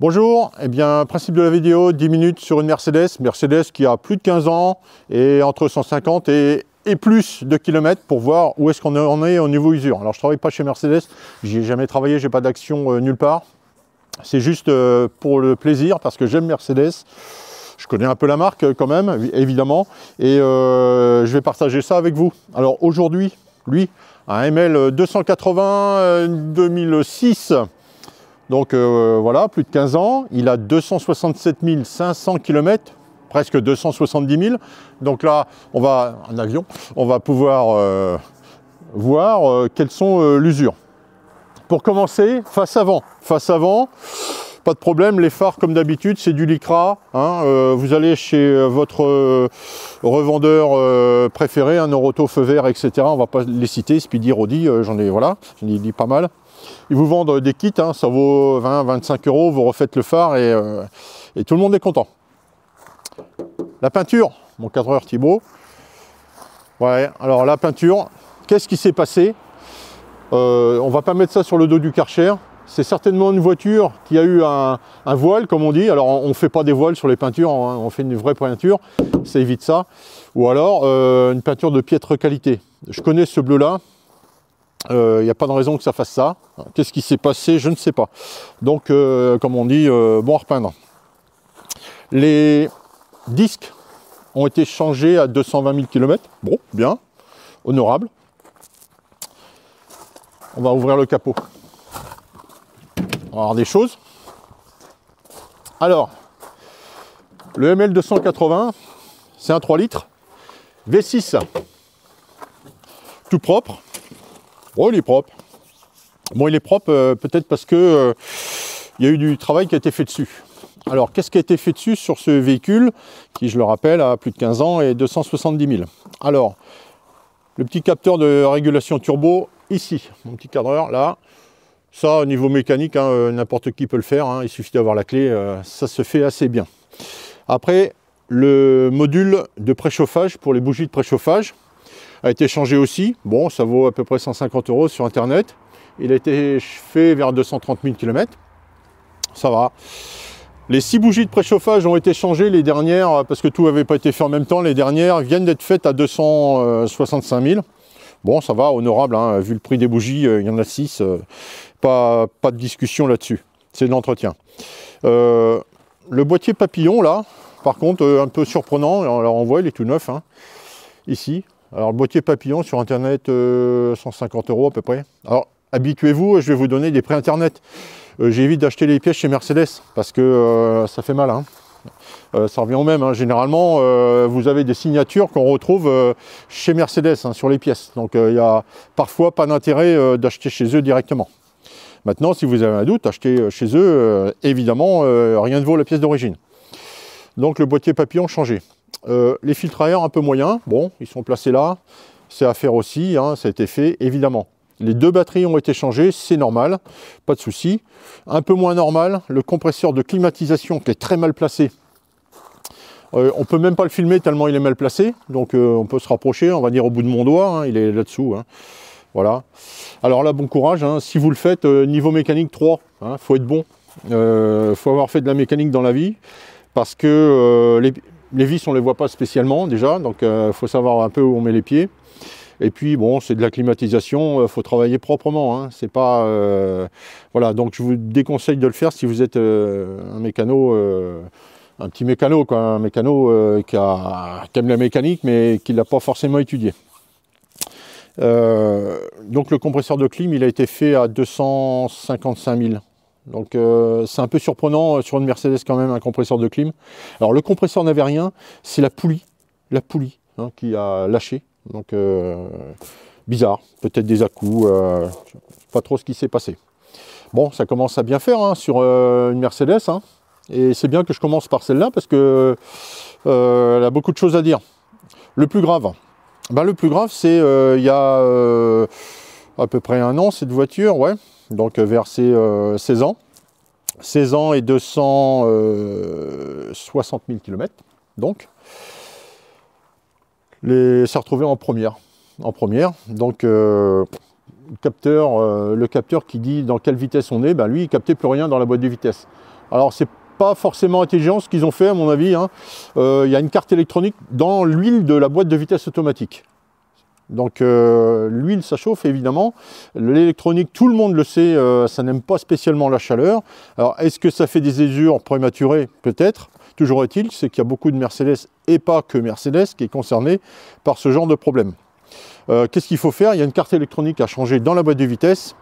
Bonjour, eh bien, principe de la vidéo, 10 minutes sur une Mercedes qui a plus de 15 ans et entre 150 et plus de kilomètres pour voir où est-ce qu'on en est au niveau usure. Alors je ne travaille pas chez Mercedes, j'y ai jamais travaillé, j'ai pas d'action nulle part. C'est juste pour le plaisir parce que j'aime Mercedes. Je connais un peu la marque quand même, évidemment, et je vais partager ça avec vous. Alors aujourd'hui, lui, un ML 280 2006. Donc voilà, plus de 15 ans, il a 267 500 km, presque 270 000. Donc là, on va en avion, on va pouvoir voir quelles sont l'usure. Pour commencer, face avant, pas de problème, les phares comme d'habitude, c'est du Lycra. Hein, vous allez chez votre revendeur préféré, un Neuroto, Feu Vert, etc. On va pas les citer, Speedy, Rodi, j'en ai dit pas mal. Ils vous vendent des kits, hein, ça vaut 20-25 €, vous refaites le phare et tout le monde est content. La peinture, mon cadreur Thibaut. Ouais, alors la peinture, qu'est-ce qui s'est passé? On va pas mettre ça sur le dos du Karcher. C'est certainement une voiture qui a eu un voile, comme on dit. Alors on ne fait pas des voiles sur les peintures, hein, on fait une vraie peinture, ça évite ça. Ou alors une peinture de piètre qualité. Je connais ce bleu-là. Il n'y a pas de raison que ça fasse ça. Qu'est-ce qui s'est passé? Je ne sais pas. Donc, comme on dit, bon à repeindre. Les disques ont été changés à 220 000 km. Bon, bien, honorable. On va ouvrir le capot. On va voir des choses. Alors, le ML 280, c'est un 3 litres. V6, tout propre. Oh, il est propre. Bon, il est propre peut-être parce que il y a eu du travail qui a été fait dessus. Alors, qu'est-ce qui a été fait dessus sur ce véhicule qui, je le rappelle, a plus de 15 ans et 270 000. Alors, le petit capteur de régulation turbo ici, mon petit cadreur là. Ça, au niveau mécanique, hein, n'importe qui peut le faire. Hein, il suffit d'avoir la clé, ça se fait assez bien. Après, le module de préchauffage pour les bougies de préchauffage a été changé aussi. Bon, ça vaut à peu près 150 € sur internet. Il a été fait vers 230 000 km. Ça va. Les 6 bougies de préchauffage ont été changées, les dernières, parce que tout n'avait pas été fait en même temps. Les dernières viennent d'être faites à 265 000. Bon, ça va, honorable, hein, vu le prix des bougies, il y en a 6. Pas de discussion là-dessus. C'est de l'entretien. Le boîtier papillon, là, par contre, un peu surprenant. Alors, on voit, il est tout neuf, hein, ici. Alors, le boîtier papillon sur internet, 150 € à peu près. Alors, habituez-vous, je vais vous donner des prix internet. J'évite d'acheter les pièces chez Mercedes parce que ça fait mal. Hein. Ça revient au même. Hein. Généralement, vous avez des signatures qu'on retrouve chez Mercedes hein, sur les pièces. Donc, il n'y a parfois pas d'intérêt d'acheter chez eux directement. Maintenant, si vous avez un doute, achetez chez eux. Évidemment, rien ne vaut la pièce d'origine. Donc, le boîtier papillon changé. Les filtres à air un peu moyens, bon, ils sont placés là, c'est à faire aussi, hein, ça a été fait, évidemment. Les 2 batteries ont été changées, c'est normal, pas de souci. Un peu moins normal, le compresseur de climatisation qui est très mal placé. On peut même pas le filmer tellement il est mal placé, donc on peut se rapprocher, on va dire au bout de mon doigt, hein, il est là-dessous. Hein. Voilà. Alors là, bon courage, hein, si vous le faites, niveau mécanique 3, hein, faut être bon. Faut avoir fait de la mécanique dans la vie, parce que les vis, on ne les voit pas spécialement déjà, donc il faut savoir un peu où on met les pieds. Et puis bon, c'est de la climatisation, il faut travailler proprement. Hein, c'est pas voilà, donc je vous déconseille de le faire si vous êtes un mécano, un petit mécano, quoi, un mécano qui aime la mécanique, mais qui ne l'a pas forcément étudié. Donc le compresseur de clim, il a été fait à 255 000. Donc c'est un peu surprenant sur une Mercedes quand même, un compresseur de clim. Alors le compresseur n'avait rien, c'est la poulie hein, qui a lâché. Donc bizarre, peut-être des à-coups, pas trop ce qui s'est passé. Bon, ça commence à bien faire hein, sur une Mercedes. Hein, et c'est bien que je commence par celle-là parce que elle a beaucoup de choses à dire. Le plus grave, ben, le plus grave c'est il y a à peu près 1 an cette voiture, ouais. Donc vers ses 16 ans. 16 ans et 260 000 km. Donc, s'est retrouvé en première. Donc, le capteur qui dit dans quelle vitesse on est, ben lui, il ne captait plus rien dans la boîte de vitesse. Alors c'est pas forcément intelligent ce qu'ils ont fait à mon avis, hein. Il y a une carte électronique dans l'huile de la boîte de vitesse automatique. Donc l'huile ça chauffe évidemment, l'électronique tout le monde le sait, ça n'aime pas spécialement la chaleur. Alors est-ce que ça fait des usures prématurées? Peut-être. Toujours est-il, c'est qu'il y a beaucoup de Mercedes et pas que Mercedes qui est concerné par ce genre de problème. Qu'est-ce qu'il faut faire? Il y a une carte électronique à changer dans la boîte de vitesse.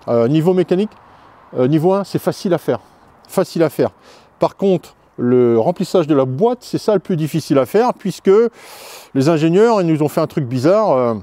Niveau mécanique, niveau 1, c'est facile à faire. Facile à faire. Par contre, le remplissage de la boîte, c'est ça le plus difficile à faire, puisque les ingénieurs ils nous ont fait un truc bizarre.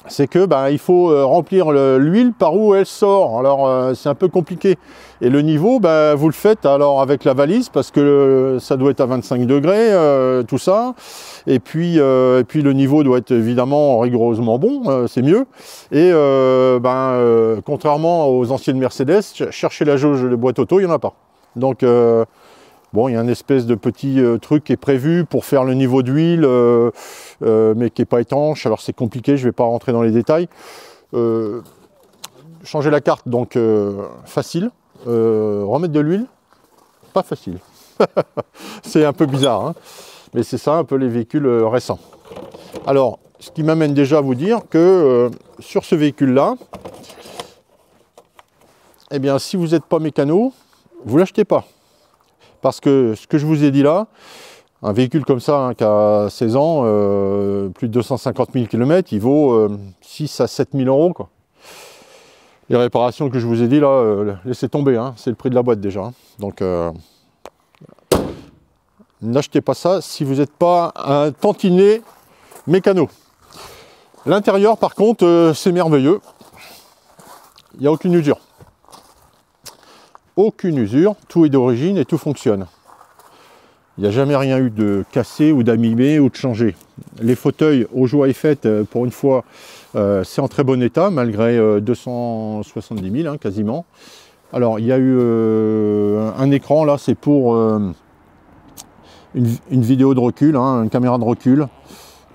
C'est que il faut remplir l'huile par où elle sort. Alors c'est un peu compliqué. Et le niveau, vous le faites alors avec la valise, parce que ça doit être à 25 degrés, tout ça. Et puis le niveau doit être évidemment rigoureusement bon, c'est mieux. Et contrairement aux anciennes Mercedes, chercher la jauge de boîte auto, il n'y en a pas. Donc bon, il y a une espèce de petit truc qui est prévu pour faire le niveau d'huile, mais qui n'est pas étanche. Alors c'est compliqué, je ne vais pas rentrer dans les détails. Changer la carte, donc facile. Remettre de l'huile, pas facile. C'est un peu bizarre, hein, mais c'est ça un peu les véhicules récents. Alors, ce qui m'amène déjà à vous dire que sur ce véhicule-là, eh bien, si vous n'êtes pas mécano, vous ne l'achetez pas. Parce que ce que je vous ai dit là, un véhicule comme ça, hein, qui a 16 ans, plus de 250 000 km, il vaut 6 à 7 000 euros, quoi. Les réparations que je vous ai dit là, laissez tomber, hein, c'est le prix de la boîte déjà. Hein. Donc, n'achetez pas ça si vous n'êtes pas un tantinet mécano. L'intérieur, par contre, c'est merveilleux. Il n'y a aucune usure. Aucune usure, tout est d'origine et tout fonctionne. Il n'y a jamais rien eu de cassé ou d'abîmé ou de changé. Les fauteuils, aux joies et fêtes, pour une fois, c'est en très bon état, malgré 270 000, hein, quasiment. Alors, il y a eu un écran, là, c'est pour une vidéo de recul, hein, une caméra de recul.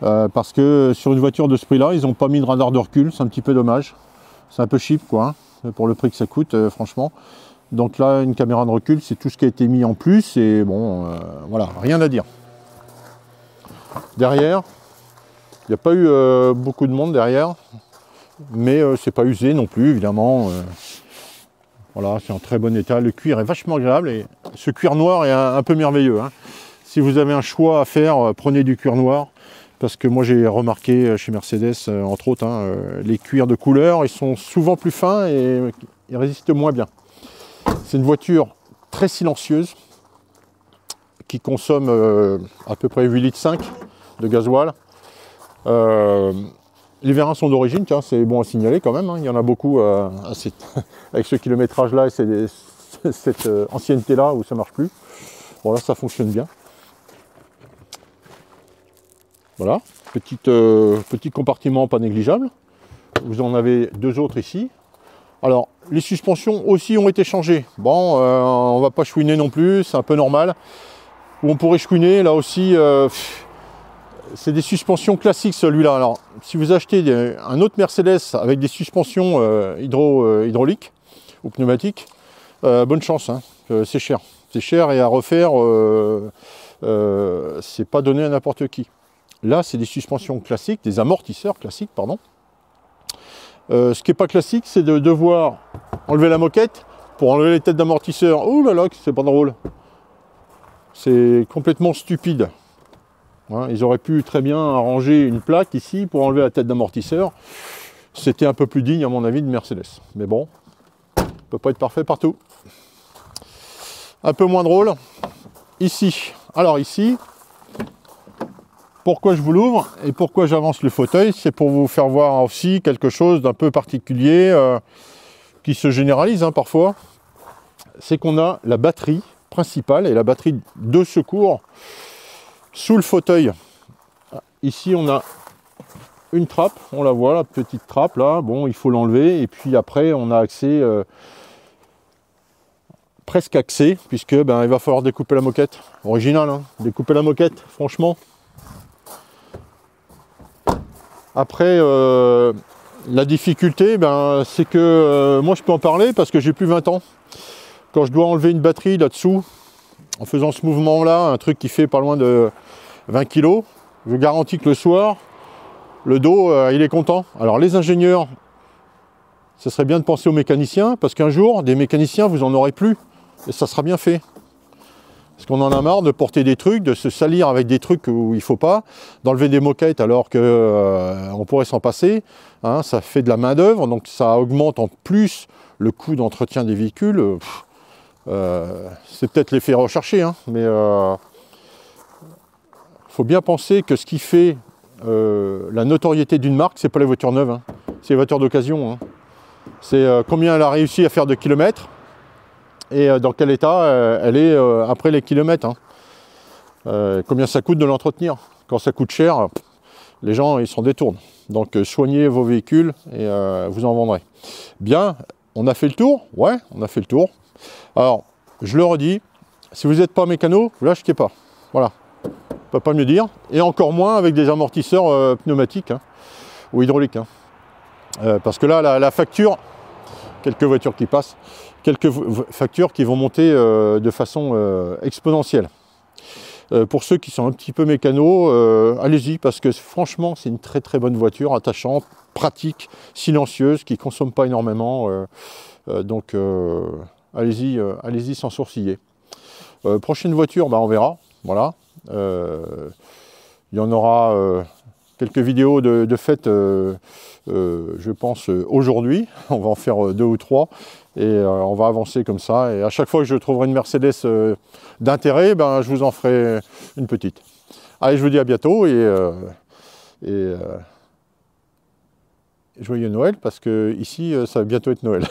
Parce que sur une voiture de ce prix-là, ils n'ont pas mis de radar de recul, c'est un petit peu dommage. C'est un peu cheap, quoi, hein, pour le prix que ça coûte, franchement. Donc là, une caméra de recul, c'est tout ce qui a été mis en plus. Et bon, voilà, rien à dire. Derrière, il n'y a pas eu beaucoup de monde derrière. Mais c'est pas usé non plus, évidemment. Voilà, c'est en très bon état. Le cuir est vachement agréable. Et ce cuir noir est un peu merveilleux, hein. Si vous avez un choix à faire, prenez du cuir noir. Parce que moi, j'ai remarqué chez Mercedes, entre autres, hein, les cuirs de couleur, ils sont souvent plus fins et ils résistent moins bien. C'est une voiture très silencieuse qui consomme à peu près 8,5 litres de gasoil. Les vérins sont d'origine, tiens, c'est bon à signaler quand même, hein. Il y en a beaucoup avec ce kilométrage-là et cette ancienneté-là où ça ne marche plus. Bon là, ça fonctionne bien. Voilà, petit compartiment pas négligeable. Vous en avez deux autres ici. Alors, les suspensions aussi ont été changées. Bon, on va pas chouiner non plus, c'est un peu normal. Où on pourrait chouiner, là aussi, c'est des suspensions classiques celui-là. Alors, si vous achetez un autre Mercedes avec des suspensions hydrauliques ou pneumatiques, bonne chance, hein, c'est cher. C'est cher et à refaire, c'est pas donné à n'importe qui. Là, c'est des suspensions classiques, des amortisseurs classiques, pardon. Ce qui n'est pas classique, c'est de devoir enlever la moquette pour enlever les têtes d'amortisseur. Oh là là, c'est pas drôle. C'est complètement stupide. Hein, ils auraient pu très bien arranger une plaque ici pour enlever la tête d'amortisseur. C'était un peu plus digne, à mon avis, de Mercedes. Mais bon, ça ne peut pas être parfait partout. Un peu moins drôle. Ici. Alors ici, pourquoi je vous l'ouvre et pourquoi j'avance le fauteuil, c'est pour vous faire voir aussi quelque chose d'un peu particulier qui se généralise, hein, parfois. C'est qu'on a la batterie principale et la batterie de secours sous le fauteuil. Ici, on a une trappe, on la voit, la petite trappe là. Bon, il faut l'enlever et puis après, on a accès, presque accès, puisque il va falloir découper la moquette. Original, hein, découper la moquette, franchement. Après, la difficulté, c'est que moi je peux en parler parce que j'ai plus 20 ans. quand je dois enlever une batterie là-dessous, en faisant ce mouvement-là, un truc qui fait pas loin de 20 kg, je vous garantis que le soir, le dos, il est content. Alors les ingénieurs, ce serait bien de penser aux mécaniciens, parce qu'un jour, des mécaniciens, vous en aurez plus, et ça sera bien fait. Parce qu'on en a marre de porter des trucs, de se salir avec des trucs où il ne faut pas, d'enlever des moquettes alors qu'on pourrait s'en passer. Hein, ça fait de la main d'œuvre, donc ça augmente en plus le coût d'entretien des véhicules. C'est peut-être l'effet recherché, hein, mais faut bien penser que ce qui fait la notoriété d'une marque, c'est pas les voitures neuves, hein, c'est les voitures d'occasion. Hein. C'est combien elle a réussi à faire de kilomètres et dans quel état elle est après les kilomètres. Hein. Combien ça coûte de l'entretenir. Quand ça coûte cher, les gens ils s'en détournent. Donc soignez vos véhicules et vous en vendrez. Bien, on a fait le tour. Ouais, on a fait le tour. Alors, je le redis, si vous n'êtes pas mécano, vous l'achetez pas. Voilà, on ne peut pas mieux dire. Et encore moins avec des amortisseurs pneumatiques hein, ou hydrauliques. Hein. Parce que là, la facture, quelques voitures qui passent, quelques factures qui vont monter de façon exponentielle. Pour ceux qui sont un petit peu mécanos, allez-y, parce que franchement, c'est une très très bonne voiture, attachante, pratique, silencieuse, qui ne consomme pas énormément. Donc, allez-y, allez-y sans sourciller. Prochaine voiture, bah, on verra. Voilà. Il y en aura quelques vidéos de fait, je pense, aujourd'hui. On va en faire 2 ou 3 et on va avancer comme ça. Et à chaque fois que je trouverai une Mercedes d'intérêt, ben, je vous en ferai une petite. Allez, je vous dis à bientôt et joyeux Noël parce que ici, ça va bientôt être Noël.